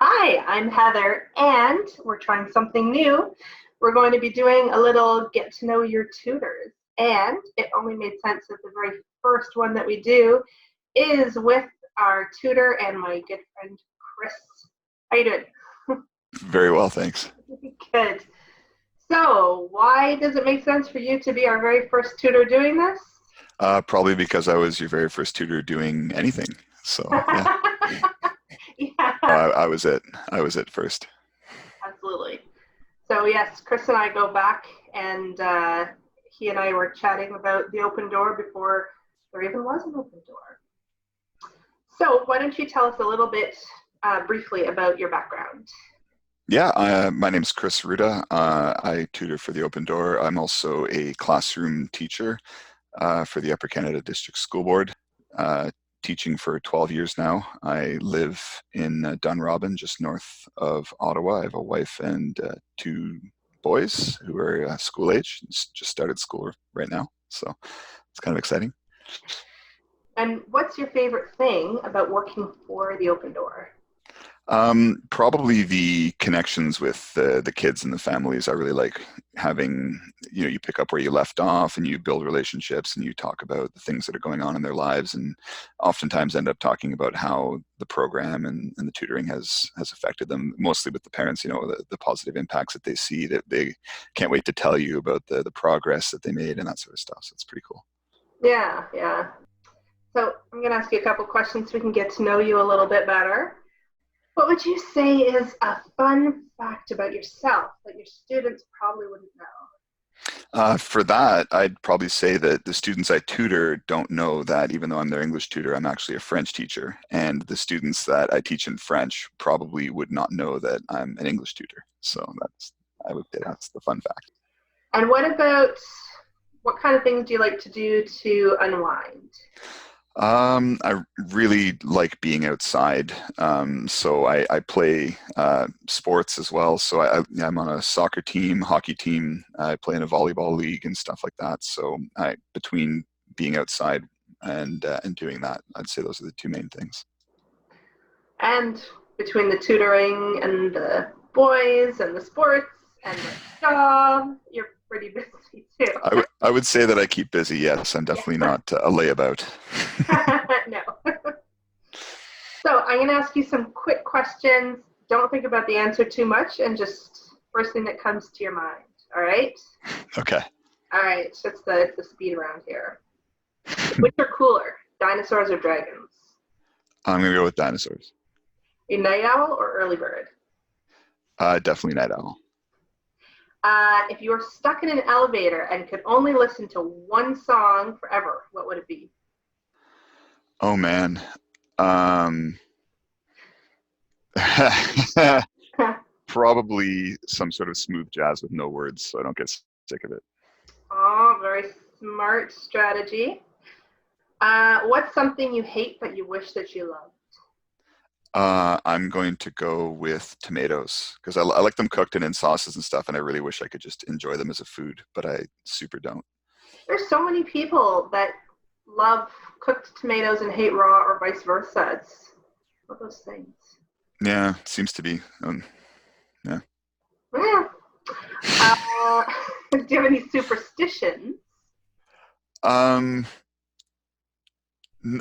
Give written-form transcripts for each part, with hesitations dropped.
Hi, I'm Heather, and we're trying something new. We're going to be doing a little get to know your tutors. And it only made sense that the very first one that we do is with our tutor and my good friend Chris. How you doing? Very well, thanks. Good. So, why does it make sense for you to be our very first tutor doing this? Probably because I was your very first tutor doing anything. So yeah, Yeah, I was it. I was it first. absolutely. So yes, Chris and I go back, and he and I were chatting about the open door before there even was an open door. So why don't you tell us a little bit briefly about your background? Yeah, my name's Chris Ruda. I tutor for the Open Door. I'm also a classroom teacher for the Upper Canada District School Board, uh, teaching for 12 years now. I live in Dunrobin, just north of Ottawa. I have a wife and two boys who are school age, just started school right now. So it's kind of exciting. And what's your favorite thing about working for the open door? Probably the connections with the kids and the families. I really like having, you pick up where you left off and you build relationships and you talk about the things that are going on in their lives and oftentimes end up talking about how the program and the tutoring has affected them, mostly with the parents, the positive impacts that they see that they can't wait to tell you about the progress that they made and that sort of stuff. So it's pretty cool. Yeah, yeah. So I'm going to ask you a couple questions so we can get to know you a little bit better. What would you say is a fun fact about yourself that your students probably wouldn't know? For that, I'd probably say that the students I tutor don't know that even though I'm their English tutor, I'm actually a French teacher. And the students that I teach in French probably would not know that I'm an English tutor. So I would say that's the fun fact. And what kind of things do you like to do to unwind? I really like being outside. So I play sports as well. So I'm on a soccer team, hockey team. I play in a volleyball league and stuff like that. So between being outside and doing that, I'd say those are the two main things. And between the tutoring and the boys and the sports and the job, you're pretty busy too. I would say that I keep busy. Yes, I'm definitely Yeah. not a layabout. No. So I'm going to ask you some quick questions. Don't think about the answer too much and just first thing that comes to your mind. All right. Okay, All right. So it's the speed round here. Which are cooler, dinosaurs or dragons? I'm gonna go with dinosaurs. A night owl or early bird? Definitely night owl. If you were stuck in an elevator and could only listen to one song forever, what would it be? Oh man. Um, Probably some sort of smooth jazz with no words, so I don't get sick of it. Oh, very smart strategy. What's something you hate but you wish that you loved? I'm going to go with tomatoes because I like them cooked and in sauces and stuff, and I really wish I could just enjoy them as a food, but I super don't. There's so many people that love cooked tomatoes and hate raw or vice versa. It's one of those things. Yeah, it seems to be. Yeah. Yeah. Uh, do you have any superstitions? Um,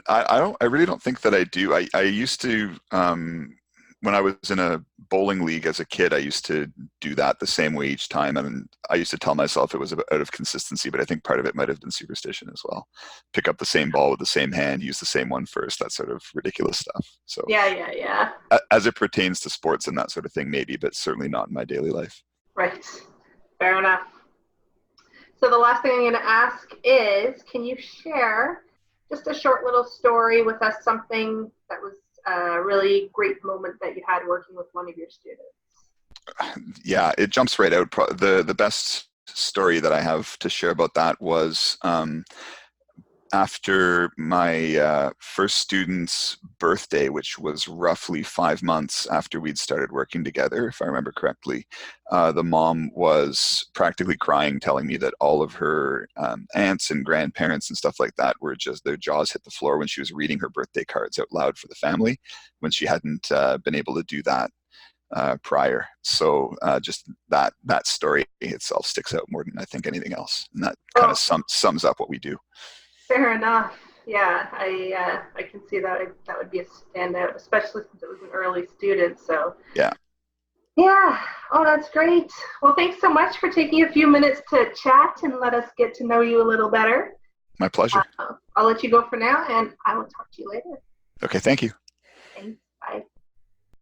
I don't. I really don't think that I do. I used to when I was in a bowling league as a kid. I used to do that the same way each time, and I used to tell myself it was out of consistency. But I think part of it might have been superstition as well. Pick up the same ball with the same hand, use the same one first. That sort of ridiculous stuff. So Yeah, yeah, yeah. as it pertains to sports and that sort of thing, maybe, but certainly not in my daily life. Right. Fair enough. So the last thing I'm going to ask is, can you share just a short little story with us, something that was a really great moment that you had working with one of your students? Yeah, it jumps right out. The best story that I have to share about that was after my first student's birthday, which was roughly 5 months after we'd started working together, if I remember correctly. The mom was practically crying, telling me that all of her aunts and grandparents and stuff like that were just, their jaws hit the floor when she was reading her birthday cards out loud for the family, when she hadn't been able to do that. prior. So just that story itself sticks out more than I think anything else, and that kind of Well, sums up what we do. fair enough. Yeah, I can see that that would be a standout, especially since it was an early student. So Yeah, yeah, oh, that's great. Well, thanks so much for taking a few minutes to chat and let us get to know you a little better. my pleasure. I'll let you go for now, and I will talk to you later. Okay, thank you. Thanks. Bye.